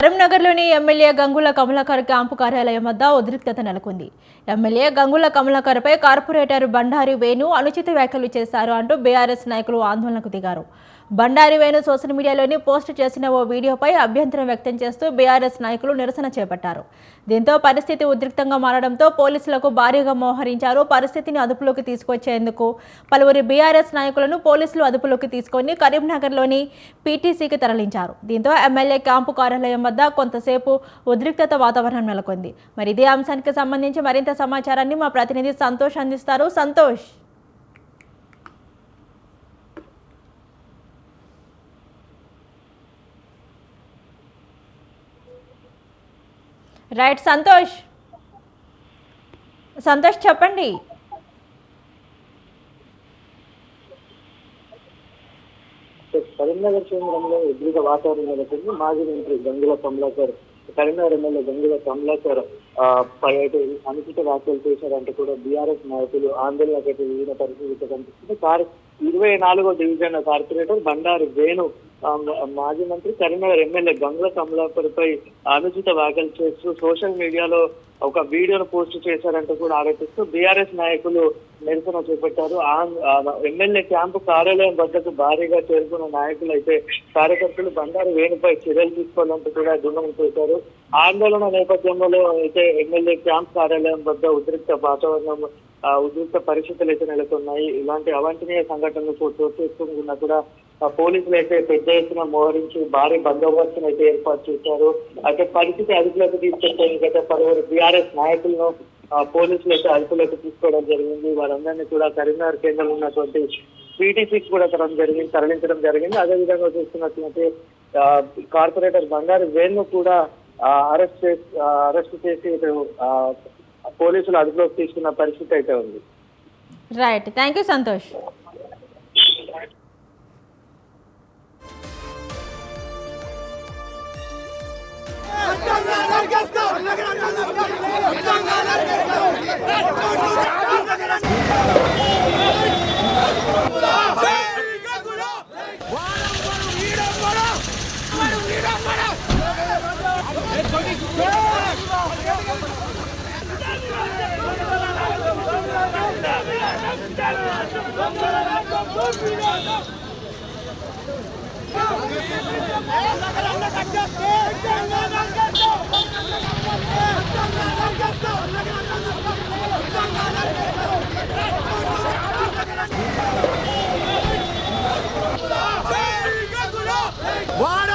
కరీంనగర్లోని MLA Gangula Kamalakar camp కార్యాలయం వద్ద ఉద్రిక్తత నెలకొంది. ఎమ్మెల్యే గంగుల కమలాకర్పై కార్పొరేటర్ బండారి వేణు అనుచిత వ్యాఖ్యలు చేశారు అంటూ బీఆర్ఎస్ నాయకులు ఆందోళనకు దిగారు. బండారి వేణు సోషల్ మీడియాలోని పోస్ట్ చేసిన ఓ వీడియోపై అభ్యంతరం వ్యక్తం చేస్తూ బీఆర్ఎస్ నాయకులు నిరసన చేపట్టారు. దీంతో పరిస్థితి ఉద్రిక్తంగా మారడంతో పోలీసులకు భారీగా మోహరించారు. పరిస్థితిని అదుపులోకి తీసుకొచ్చేందుకు పలువురు బీఆర్ఎస్ నాయకులను పోలీసులు అదుపులోకి తీసుకొని కరీంనగర్లోని పీటీసీకి తరలించారు. దీంతో ఎమ్మెల్యే క్యాంపు కార్యాలయం వద్ద కొంతసేపు ఉద్రిక్తత వాతావరణం నెలకొంది. మరి ఇదే అంశానికి సంబంధించి మరింత సమాచారాన్ని మా ప్రతినిధి సంతోష్ అందిస్తారు. సంతోష్. రైట్ సంతోష్ చెప్పండి. కరీంనగర్ కేంద్రంలో ఉద్రిక్త వాతావరణం నెలకొంది. మాజీ మంత్రి గంగుల కమలాకర్ కరీంనగర్ ఎమ్మెల్యే గంగుల కమలాకర్ అనుచిత వ్యాఖ్యలు చేశారంటే కూడా బీఆర్ఎస్ నాయకులు ఆందోళనకు వివిధ పరిస్థితులు కనిపిస్తుంది. 24వ డివిజన్ కార్పొరేటర్ బండారి వేణు మాజీ మంత్రి కరీంనగర్ ఎమ్మెల్యే గంగుల కమలాకర్ పై అనుచిత వ్యాఖ్యలు చేస్తూ సోషల్ మీడియాలో ఒక వీడియోను పోస్ట్ చేశారంటూ కూడా ఆరోపిస్తూ బీఆర్ఎస్ నాయకులు నిరసన చేపట్టారు. ఎమ్మెల్యే క్యాంపు కార్యాలయం వద్దకు భారీగా చేరుకున్న నాయకులు అయితే కార్యకర్తలు బండారు వేణుపై చర్యలు తీసుకోవాలంటూ కూడా డిమాండ్ చేశారు. ఆందోళన నేపథ్యంలో అయితే ఎమ్మెల్యే క్యాంప్ కార్యాలయం వద్ద ఉద్రిక్త పరిస్థితులు అయితే నెలకొన్నాయి. ఇలాంటి అవాంఛనీయ సంఘటనలు చోటు చేసుకున్నా కూడా పోలీసులు అయితే పెద్ద ఎత్తున మోహరించి భారీ బందోబస్తును అయితే ఏర్పాటు చేశారు. అయితే పరిస్థితి అదుపులోకి తీసుకెళ్తాయి గత పలువురు బీఆర్ఎస్ నాయకులను పోలీసులు అయితే అదుపులోకి తీసుకోవడం జరిగింది. వారందరినీ కూడా కరీంనగర్ కేంద్రంలో ఉన్నటువంటి పీటీసీకి కూడా తరలించడం జరిగింది. అదేవిధంగా చూస్తున్నట్లయితే కార్పొరేటర్ బండారి వేణు కూడా అరెస్ట్ చేసి పోలీసులు అదుపులోకి తీసుకున్న పరిస్థితి అయితే ఉంది. Right, thank you Santosh. వాడు